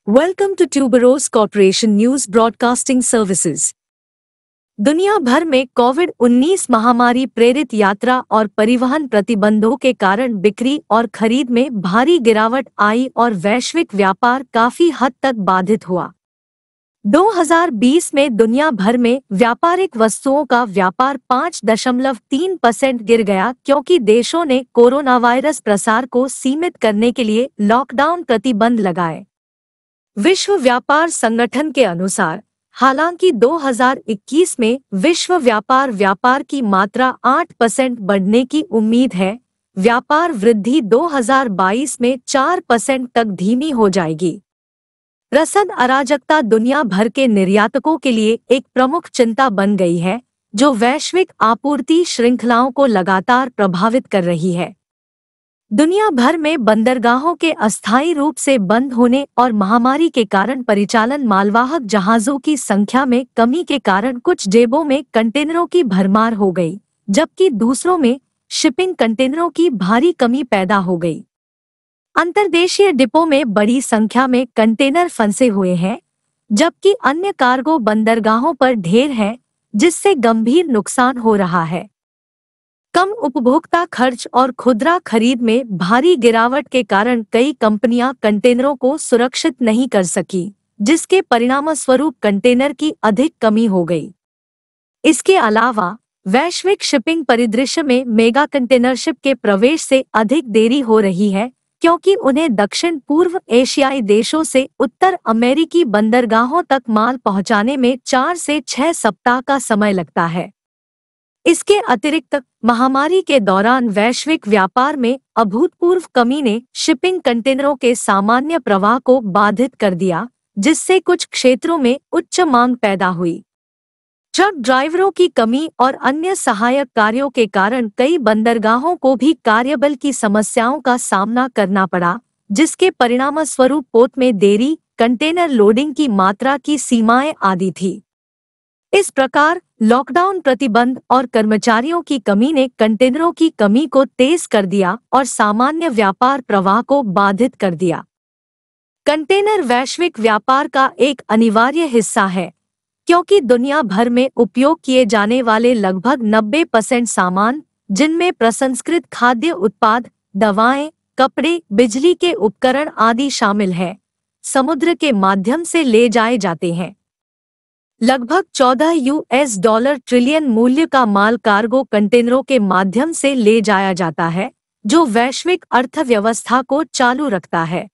Welcome to tuberose corporation news broadcasting services. दुनिया भर में कोविड-19 महामारी प्रेरित यात्रा और परिवहन प्रतिबंधों के कारण बिक्री और खरीद में भारी गिरावट आई और वैश्विक व्यापार काफी हद तक बाधित हुआ। 2020 में दुनिया भर में व्यापारिक वस्तुओं का व्यापार 5.3% गिर गया क्योंकि देशों ने कोरोना वायरस प्रसार को सीमित करने के लिए लॉकडाउन प्रतिबंध लगाए। विश्व व्यापार संगठन के अनुसार हालांकि 2021 में विश्व व्यापार की मात्रा 8% बढ़ने की उम्मीद है, व्यापार वृद्धि 2022 में 4% तक धीमी हो जाएगी। रसद अराजकता दुनिया भर के निर्यातकों के लिए एक प्रमुख चिंता बन गई है, जो वैश्विक आपूर्ति श्रृंखलाओं को लगातार प्रभावित कर रही है। दुनिया भर में बंदरगाहों के अस्थायी रूप से बंद होने और महामारी के कारण परिचालन मालवाहक जहाजों की संख्या में कमी के कारण कुछ जेबों में कंटेनरों की भरमार हो गई, जबकि दूसरों में शिपिंग कंटेनरों की भारी कमी पैदा हो गई। अंतर्देशीय डिपो में बड़ी संख्या में कंटेनर फंसे हुए हैं, जबकि अन्य कार्गो बंदरगाहों पर ढेर है, जिससे गंभीर नुकसान हो रहा है। कम उपभोक्ता खर्च और खुदरा खरीद में भारी गिरावट के कारण कई कंपनियां कंटेनरों को सुरक्षित नहीं कर सकी, जिसके परिणामस्वरूप कंटेनर की अधिक कमी हो गई। इसके अलावा वैश्विक शिपिंग परिदृश्य में मेगा कंटेनरशिप के प्रवेश से अधिक देरी हो रही है, क्योंकि उन्हें दक्षिण पूर्व एशियाई देशों से उत्तर अमेरिकी बंदरगाहों तक माल पहुंचाने में 4 से 6 सप्ताह का समय लगता है। इसके अतिरिक्त महामारी के दौरान वैश्विक व्यापार में अभूतपूर्व कमी ने शिपिंग कंटेनरों के सामान्य प्रवाह को बाधित कर दिया, जिससे कुछ क्षेत्रों में उच्च मांग पैदा हुई। ट्रक ड्राइवरों की कमी और अन्य सहायक कार्यों के कारण कई बंदरगाहों को भी कार्यबल की समस्याओं का सामना करना पड़ा, जिसके परिणामस्वरूप पोत में देरी, कंटेनर लोडिंग की मात्रा की सीमाएं आदि थी। इस प्रकार लॉकडाउन प्रतिबंध और कर्मचारियों की कमी ने कंटेनरों की कमी को तेज कर दिया और सामान्य व्यापार प्रवाह को बाधित कर दिया। कंटेनर वैश्विक व्यापार का एक अनिवार्य हिस्सा है, क्योंकि दुनिया भर में उपयोग किए जाने वाले लगभग 90% सामान, जिनमें प्रसंस्कृत खाद्य उत्पाद, दवाएं, कपड़े, बिजली के उपकरण आदि शामिल हैं, समुद्र के माध्यम से ले जाए जाते हैं। लगभग $14 ट्रिलियन मूल्य का माल कार्गो कंटेनरों के माध्यम से ले जाया जाता है, जो वैश्विक अर्थव्यवस्था को चालू रखता है।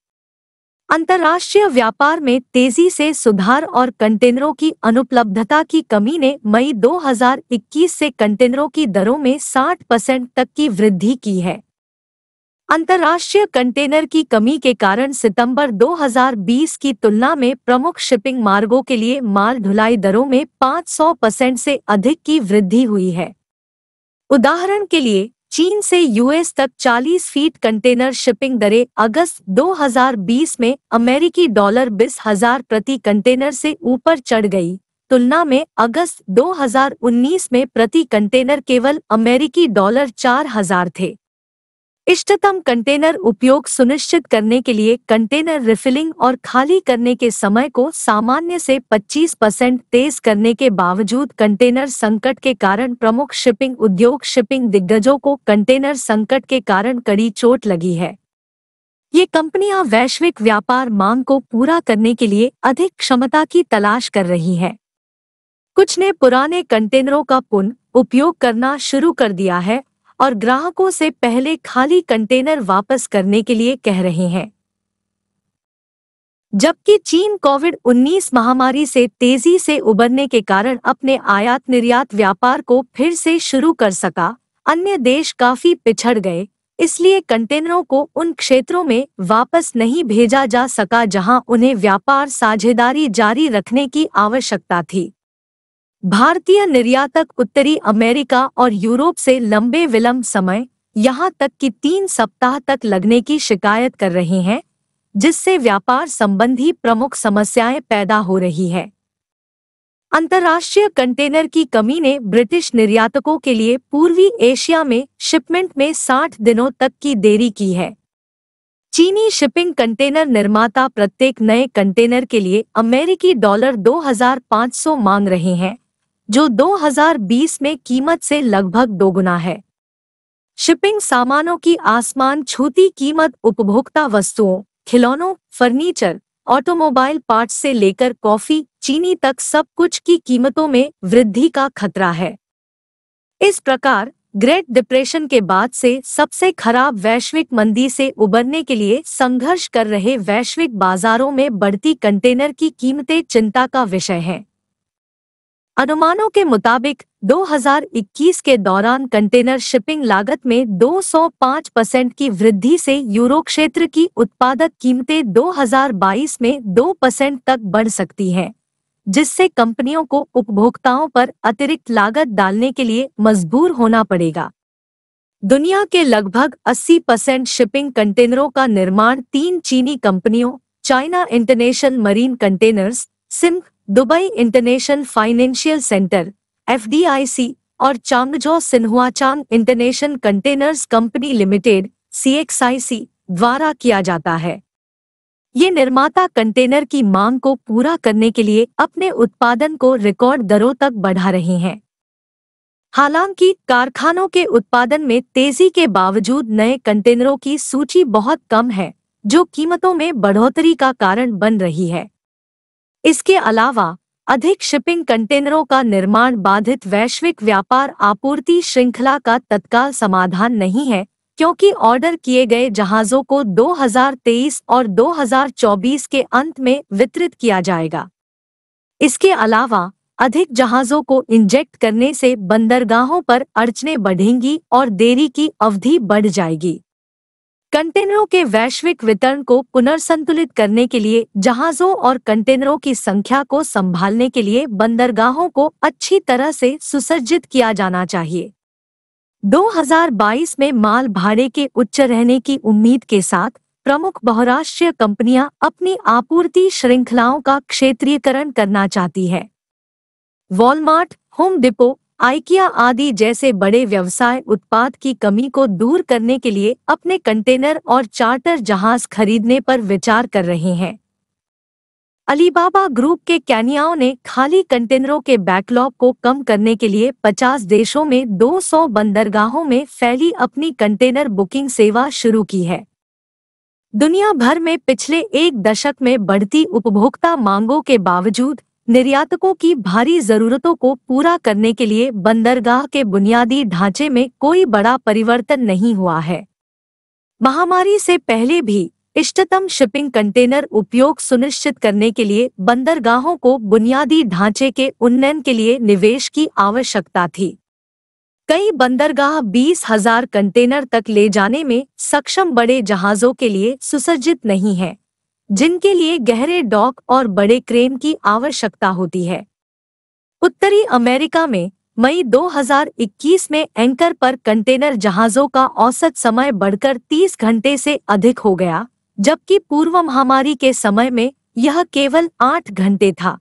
अंतर्राष्ट्रीय व्यापार में तेजी से सुधार और कंटेनरों की अनुपलब्धता की कमी ने मई 2021 से कंटेनरों की दरों में 60% तक की वृद्धि की है। अंतर्राष्ट्रीय कंटेनर की कमी के कारण सितंबर 2020 की तुलना में प्रमुख शिपिंग मार्गों के लिए माल ढुलाई दरों में 500% से अधिक की वृद्धि हुई है। उदाहरण के लिए, चीन से यूएस तक 40 फीट कंटेनर शिपिंग दरें अगस्त 2020 में अमेरिकी $20,000 प्रति कंटेनर से ऊपर चढ़ गई, तुलना में अगस्त 2019 में प्रति कंटेनर केवल अमेरिकी $4,000 थे। इष्टतम कंटेनर उपयोग सुनिश्चित करने के लिए कंटेनर रिफिलिंग और खाली करने के समय को सामान्य से 25% तेज करने के बावजूद कंटेनर संकट के कारण प्रमुख शिपिंग दिग्गजों को कंटेनर संकट के कारण कड़ी चोट लगी है। ये कंपनियां वैश्विक व्यापार मांग को पूरा करने के लिए अधिक क्षमता की तलाश कर रही हैं। कुछ ने पुराने कंटेनरों का पुनः उपयोग करना शुरू कर दिया है और ग्राहकों से पहले खाली कंटेनर वापस करने के लिए कह रहे हैं। जबकि चीन कोविड-19 महामारी से तेजी से उबरने के कारण अपने आयात निर्यात व्यापार को फिर से शुरू कर सका, अन्य देश काफी पिछड़ गए, इसलिए कंटेनरों को उन क्षेत्रों में वापस नहीं भेजा जा सका जहां उन्हें व्यापार साझेदारी जारी रखने की आवश्यकता थी। भारतीय निर्यातक उत्तरी अमेरिका और यूरोप से लंबे विलंब समय, यहां तक कि 3 सप्ताह तक लगने की शिकायत कर रहे हैं, जिससे व्यापार संबंधी प्रमुख समस्याएं पैदा हो रही है। अंतर्राष्ट्रीय कंटेनर की कमी ने ब्रिटिश निर्यातकों के लिए पूर्वी एशिया में शिपमेंट में 60 दिनों तक की देरी की है। चीनी शिपिंग कंटेनर निर्माता प्रत्येक नए कंटेनर के लिए अमेरिकी डॉलर 2,500 मांग रहे हैं, जो 2020 में कीमत से लगभग दोगुना है। शिपिंग सामानों की आसमान छूती कीमत उपभोक्ता वस्तुओं, खिलौनों, फर्नीचर, ऑटोमोबाइल पार्ट्स से लेकर कॉफी, चीनी तक सब कुछ की कीमतों में वृद्धि का खतरा है। इस प्रकार ग्रेट डिप्रेशन के बाद से सबसे खराब वैश्विक मंदी से उबरने के लिए संघर्ष कर रहे वैश्विक बाजारों में बढ़ती कंटेनर की कीमतें चिंता का विषय हैं। अनुमानों के मुताबिक 2021 के दौरान कंटेनर शिपिंग लागत में 205% की वृद्धि से यूरो क्षेत्र की उत्पादक कीमतें 2022 में 2% तक बढ़ सकती हैं, जिससे कंपनियों को उपभोक्ताओं पर अतिरिक्त लागत डालने के लिए मजबूर होना पड़ेगा। दुनिया के लगभग 80% शिपिंग कंटेनरों का निर्माण 3 चीनी कंपनियों, चाइना इंटरनेशनल मरीन कंटेनर्स, सिम्क, Dubai International Financial Centre (FDIC) और Changzhou Xinhuachang International Containers Company Limited (CXIC) द्वारा किया जाता है। ये निर्माता कंटेनर की मांग को पूरा करने के लिए अपने उत्पादन को रिकॉर्ड दरों तक बढ़ा रहे हैं। हालांकि कारखानों के उत्पादन में तेजी के बावजूद नए कंटेनरों की सूची बहुत कम है, जो कीमतों में बढ़ोतरी का कारण बन रही है। इसके अलावा अधिक शिपिंग कंटेनरों का निर्माण बाधित वैश्विक व्यापार आपूर्ति श्रृंखला का तत्काल समाधान नहीं है, क्योंकि ऑर्डर किए गए जहाज़ों को 2023 और 2024 के अंत में वितरित किया जाएगा। इसके अलावा अधिक जहाज़ों को इंजेक्ट करने से बंदरगाहों पर अड़चनें बढ़ेंगी और देरी की अवधि बढ़ जाएगी। कंटेनरों के वैश्विक वितरण को पुनर्संतुलित करने के लिए जहाज़ों और कंटेनरों की संख्या को संभालने के लिए बंदरगाहों को अच्छी तरह से सुसज्जित किया जाना चाहिए। 2022 में माल भाड़े के उच्च रहने की उम्मीद के साथ प्रमुख बहुराष्ट्रीय कंपनियां अपनी आपूर्ति श्रृंखलाओं का क्षेत्रीयकरण करना चाहती है। वॉलमार्ट, होम डिपो, आइकिया आदि जैसे बड़े व्यवसाय उत्पाद की कमी को दूर करने के लिए अपने कंटेनर और चार्टर जहाज खरीदने पर विचार कर रहे हैं। अलीबाबा ग्रुप के कैनियाओं ने खाली कंटेनरों के बैकलॉग को कम करने के लिए 50 देशों में 200 बंदरगाहों में फैली अपनी कंटेनर बुकिंग सेवा शुरू की है। दुनिया भर में पिछले एक दशक में बढ़ती उपभोक्ता मांगों के बावजूद निर्यातकों की भारी जरूरतों को पूरा करने के लिए बंदरगाह के बुनियादी ढांचे में कोई बड़ा परिवर्तन नहीं हुआ है। महामारी से पहले भी इष्टतम शिपिंग कंटेनर उपयोग सुनिश्चित करने के लिए बंदरगाहों को बुनियादी ढांचे के उन्नयन के लिए निवेश की आवश्यकता थी। कई बंदरगाह 20,000 कंटेनर तक ले जाने में सक्षम बड़े जहाज़ों के लिए सुसज्जित नहीं हैं, जिनके लिए गहरे डॉक और बड़े क्रेन की आवश्यकता होती है। उत्तरी अमेरिका में मई 2021 में एंकर पर कंटेनर जहाज़ों का औसत समय बढ़कर 30 घंटे से अधिक हो गया, जबकि पूर्व महामारी के समय में यह केवल 8 घंटे था।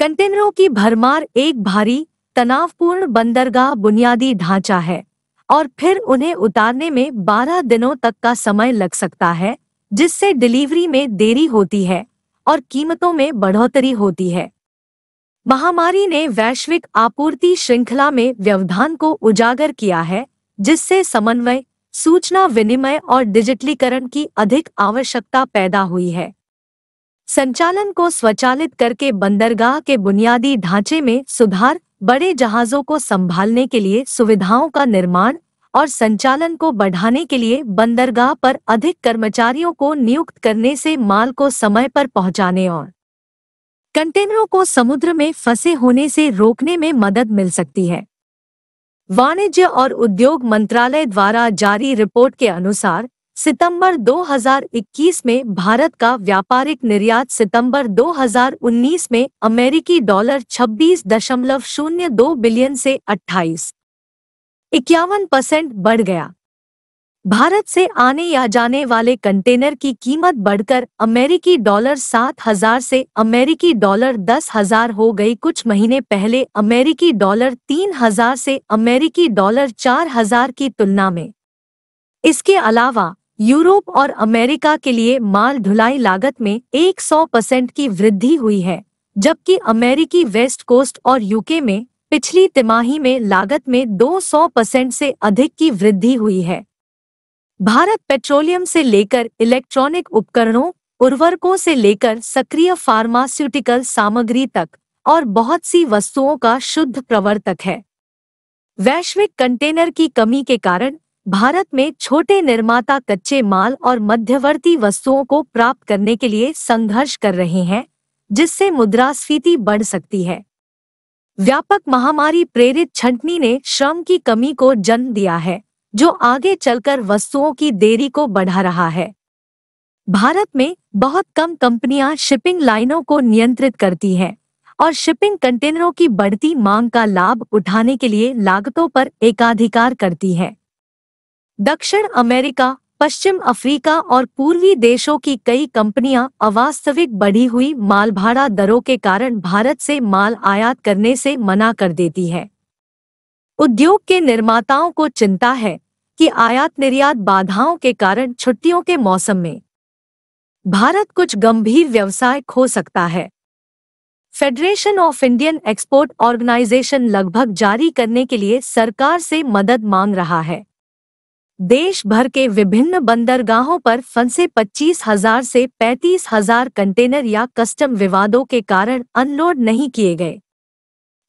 कंटेनरों की भरमार एक भारी, तनावपूर्ण बंदरगाह बुनियादी ढांचा है और फिर उन्हें उतारने में 12 दिनों तक का समय लग सकता है, जिससे डिलीवरी में देरी होती है और कीमतों में बढ़ोतरी होती है। महामारी ने वैश्विक आपूर्ति श्रृंखला में व्यवधान को उजागर किया है, जिससे समन्वय, सूचना विनिमय और डिजिटलीकरण की अधिक आवश्यकता पैदा हुई है। संचालन को स्वचालित करके बंदरगाह के बुनियादी ढांचे में सुधार, बड़े जहाज़ों को संभालने के लिए सुविधाओं का निर्माण और संचालन को बढ़ाने के लिए बंदरगाह पर अधिक कर्मचारियों को नियुक्त करने से माल को समय पर पहुंचाने और कंटेनरों को समुद्र में फंसे होने से रोकने में मदद मिल सकती है। वाणिज्य और उद्योग मंत्रालय द्वारा जारी रिपोर्ट के अनुसार सितंबर 2021 में भारत का व्यापारिक निर्यात सितंबर 2019 में अमेरिकी डॉलर 26.02 बिलियन से 28.51% बढ़ गया। भारत से आने या जाने वाले कंटेनर की कीमत बढ़कर अमेरिकी डॉलर 7,000 से अमेरिकी डॉलर 10,000 हो गई। कुछ महीने पहले अमेरिकी डॉलर 3,000 से अमेरिकी डॉलर 4,000 की तुलना में। इसके अलावा यूरोप और अमेरिका के लिए माल ढुलाई लागत में 100% की वृद्धि हुई है, जबकि अमेरिकी वेस्ट कोस्ट और यूके में पिछली तिमाही में लागत में 200% से अधिक की वृद्धि हुई है। भारत पेट्रोलियम से लेकर इलेक्ट्रॉनिक उपकरणों, उर्वरकों से लेकर सक्रिय फार्मास्यूटिकल सामग्री तक और बहुत सी वस्तुओं का शुद्ध प्रवर्तक है। वैश्विक कंटेनर की कमी के कारण भारत में छोटे निर्माता कच्चे माल और मध्यवर्ती वस्तुओं को प्राप्त करने के लिए संघर्ष कर रहे हैं, जिससे मुद्रास्फीति बढ़ सकती है। व्यापक महामारी प्रेरित छंटनी ने श्रम की कमी को जन्म दिया है, जो आगे चलकर वस्तुओं की देरी को बढ़ा रहा है। भारत में बहुत कम कंपनियां शिपिंग लाइनों को नियंत्रित करती हैं और शिपिंग कंटेनरों की बढ़ती मांग का लाभ उठाने के लिए लागतों पर एकाधिकार करती है। दक्षिण अमेरिका, पश्चिम अफ्रीका और पूर्वी देशों की कई कंपनियां अवास्तविक बढ़ी हुई माल भाड़ा दरों के कारण भारत से माल आयात करने से मना कर देती है। उद्योग के निर्माताओं को चिंता है कि आयात निर्यात बाधाओं के कारण छुट्टियों के मौसम में भारत कुछ गंभीर व्यवसाय खो सकता है। Federation of Indian export organisation लगभग जारी करने के लिए सरकार से मदद मांग रहा है। देश भर के विभिन्न बंदरगाहों पर फंसे 25,000 से 35,000 कंटेनर या कस्टम विवादों के कारण अनलोड नहीं किए गए।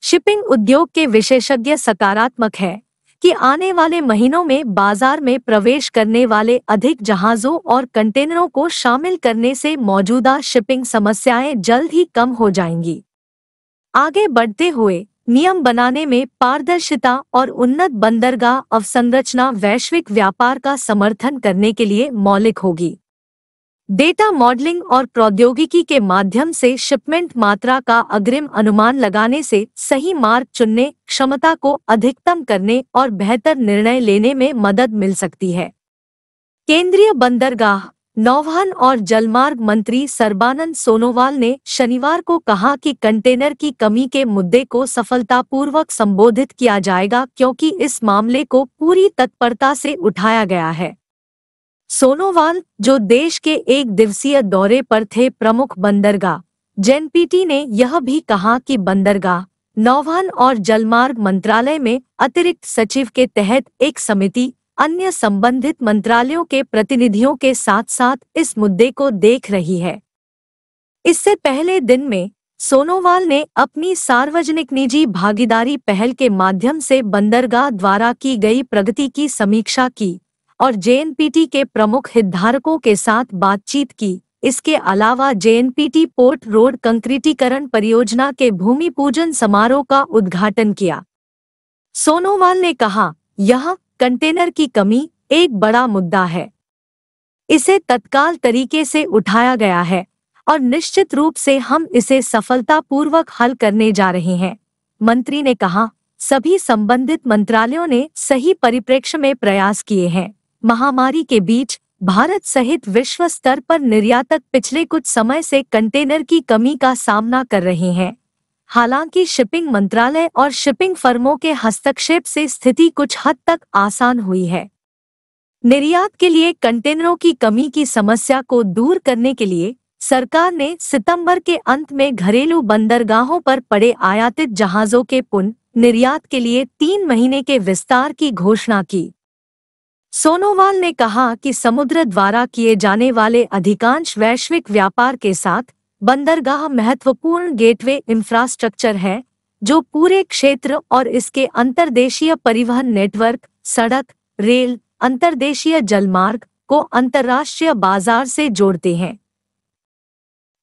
शिपिंग उद्योग के विशेषज्ञ सकारात्मक है कि आने वाले महीनों में बाजार में प्रवेश करने वाले अधिक जहाजों और कंटेनरों को शामिल करने से मौजूदा शिपिंग समस्याएं जल्द ही कम हो जाएंगी। आगे बढ़ते हुए नियम बनाने में पारदर्शिता और उन्नत बंदरगाह अवसंरचना वैश्विक व्यापार का समर्थन करने के लिए मौलिक होगी। डेटा मॉडलिंग और प्रौद्योगिकी के माध्यम से शिपमेंट मात्रा का अग्रिम अनुमान लगाने से सही मार्ग चुनने, क्षमता को अधिकतम करने और बेहतर निर्णय लेने में मदद मिल सकती है। केंद्रीय बंदरगाह, नौवहन और जलमार्ग मंत्री सर्बानंद सोनोवाल ने शनिवार को कहा कि कंटेनर की कमी के मुद्दे को सफलतापूर्वक संबोधित किया जाएगा क्योंकि इस मामले को पूरी तत्परता से उठाया गया है। सोनोवाल, जो देश के एक दिवसीय दौरे पर थे, प्रमुख बंदरगाह जेएनपीटी ने यह भी कहा कि बंदरगाह, नौवहन और जलमार्ग मंत्रालय में अतिरिक्त सचिव के तहत एक समिति अन्य संबंधित मंत्रालयों के प्रतिनिधियों के साथ साथ इस मुद्दे को देख रही है। इससे पहले दिन में सोनोवाल ने अपनी सार्वजनिक निजी भागीदारी पहल के माध्यम से बंदरगाह द्वारा की गई प्रगति की समीक्षा की और जेएनपीटी के प्रमुख हितधारकों के साथ बातचीत की। इसके अलावा जेएनपीटी पोर्ट रोड कंक्रीटीकरण परियोजना के भूमि पूजन समारोह का उद्घाटन किया। सोनोवाल ने कहा, यह कंटेनर की कमी एक बड़ा मुद्दा है। इसे तत्काल तरीके से उठाया गया है और निश्चित रूप से हम इसे सफलतापूर्वक हल करने जा रहे हैं। मंत्री ने कहा, सभी संबंधित मंत्रालयों ने सही परिप्रेक्ष्य में प्रयास किए हैं। महामारी के बीच भारत सहित विश्व स्तर पर निर्यातक पिछले कुछ समय से कंटेनर की कमी का सामना कर रहे हैं। हालांकि शिपिंग मंत्रालय और शिपिंग फर्मों के हस्तक्षेप से स्थिति कुछ हद तक आसान हुई है। निर्यात के लिए कंटेनरों की कमी की समस्या को दूर करने के लिए सरकार ने सितंबर के अंत में घरेलू बंदरगाहों पर पड़े आयातित जहाजों के पुनः निर्यात के लिए 3 महीने के विस्तार की घोषणा की। सोनोवाल ने कहा कि समुद्र द्वारा किए जाने वाले अधिकांश वैश्विक व्यापार के साथ बंदरगाह महत्वपूर्ण गेटवे इंफ्रास्ट्रक्चर है, जो पूरे क्षेत्र और इसके अंतर्देशीय परिवहन नेटवर्क, सड़क, रेल, अंतर्देशीय जलमार्ग को अंतर्राष्ट्रीय बाजार से जोड़ते हैं।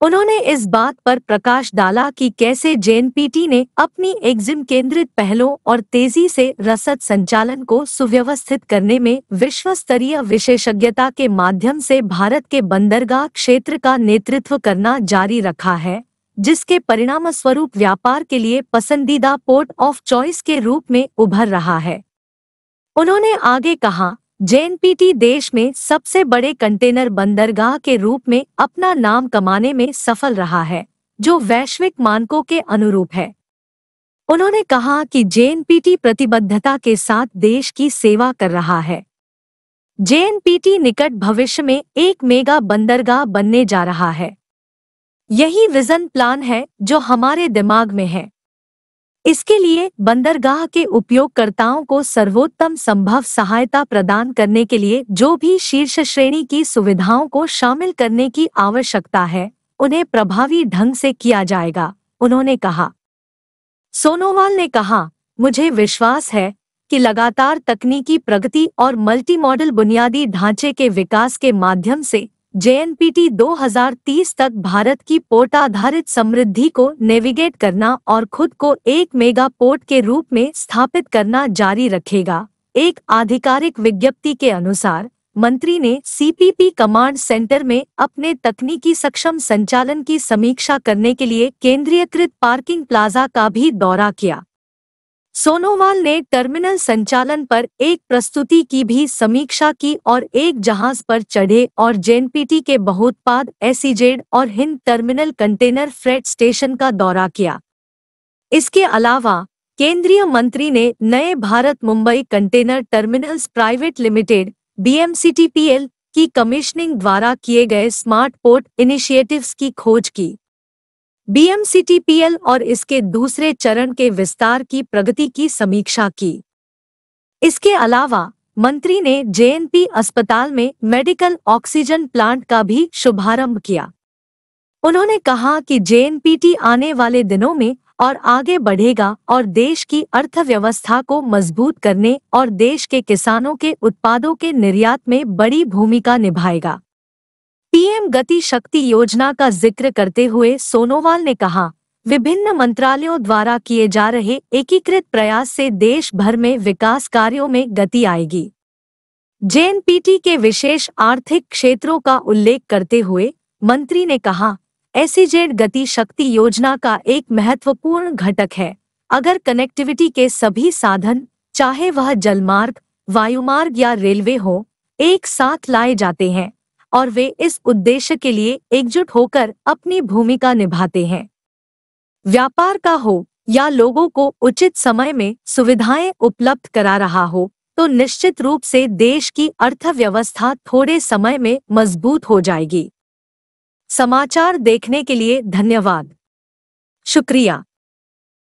उन्होंने इस बात पर प्रकाश डाला कि कैसे जेएनपीटी ने अपनी एग्जिम केंद्रित पहलों और तेजी से रसद संचालन को सुव्यवस्थित करने में विश्व स्तरीय विशेषज्ञता के माध्यम से भारत के बंदरगाह क्षेत्र का नेतृत्व करना जारी रखा है, जिसके परिणामस्वरूप व्यापार के लिए पसंदीदा पोर्ट ऑफ चॉइस के रूप में उभर रहा है। उन्होंने आगे कहा, जेएनपीटी देश में सबसे बड़े कंटेनर बंदरगाह के रूप में अपना नाम कमाने में सफल रहा है, जो वैश्विक मानकों के अनुरूप है। उन्होंने कहा कि जेएनपीटी प्रतिबद्धता के साथ देश की सेवा कर रहा है। जेएनपीटी निकट भविष्य में एक मेगा बंदरगाह बनने जा रहा है। यही विजन प्लान है जो हमारे दिमाग में है। इसके लिए बंदरगाह के उपयोगकर्ताओं को सर्वोत्तम संभव सहायता प्रदान करने के लिए जो भी शीर्ष श्रेणी की सुविधाओं को शामिल करने की आवश्यकता है, उन्हें प्रभावी ढंग से किया जाएगा, उन्होंने कहा। सोनोवाल ने कहा, मुझे विश्वास है कि लगातार तकनीकी प्रगति और मल्टी मॉडल बुनियादी ढांचे के विकास के माध्यम से जेएनपीटी 2030 तक भारत की पोर्ट आधारित समृद्धि को नेविगेट करना और खुद को एक मेगा पोर्ट के रूप में स्थापित करना जारी रखेगा। एक आधिकारिक विज्ञप्ति के अनुसार मंत्री ने सीपीपी कमांड सेंटर में अपने तकनीकी सक्षम संचालन की समीक्षा करने के लिए केंद्रीयकृत पार्किंग प्लाजा का भी दौरा किया। सोनोवाल ने टर्मिनल संचालन पर एक प्रस्तुति की भी समीक्षा की और एक जहाज पर चढ़े और जेएनपीटी के बहुत्पाद एसईजेड और Hind terminal container freight station का दौरा किया। इसके अलावा केंद्रीय मंत्री ने नए Bharat Mumbai container terminals private limited (BMCTPL) की कमीशनिंग द्वारा किए गए स्मार्ट पोर्ट इनिशिएटिव्स की खोज की। BMCTPL और इसके दूसरे चरण के विस्तार की प्रगति की समीक्षा की। इसके अलावा मंत्री ने जेएनपी अस्पताल में मेडिकल ऑक्सीजन प्लांट का भी शुभारंभ किया। उन्होंने कहा कि जेएनपीटी आने वाले दिनों में और आगे बढ़ेगा और देश की अर्थव्यवस्था को मजबूत करने और देश के किसानों के उत्पादों के निर्यात में बड़ी भूमिका निभाएगा। पीएम गति शक्ति योजना का जिक्र करते हुए सोनोवाल ने कहा, विभिन्न मंत्रालयों द्वारा किए जा रहे एकीकृत प्रयास से देश भर में विकास कार्यों में गति आएगी। जेएनपीटी के विशेष आर्थिक क्षेत्रों का उल्लेख करते हुए मंत्री ने कहा, एसईजेड गति शक्ति योजना का एक महत्वपूर्ण घटक है। अगर कनेक्टिविटी के सभी साधन, चाहे वह जलमार्ग, वायुमार्ग या रेलवे हो, एक साथ लाए जाते हैं और वे इस उद्देश्य के लिए एकजुट होकर अपनी भूमिका निभाते हैं, व्यापार का हो या लोगों को उचित समय में सुविधाएं उपलब्ध करा रहा हो, तो निश्चित रूप से देश की अर्थव्यवस्था थोड़े समय में मजबूत हो जाएगी। समाचार देखने के लिए धन्यवाद। शुक्रिया।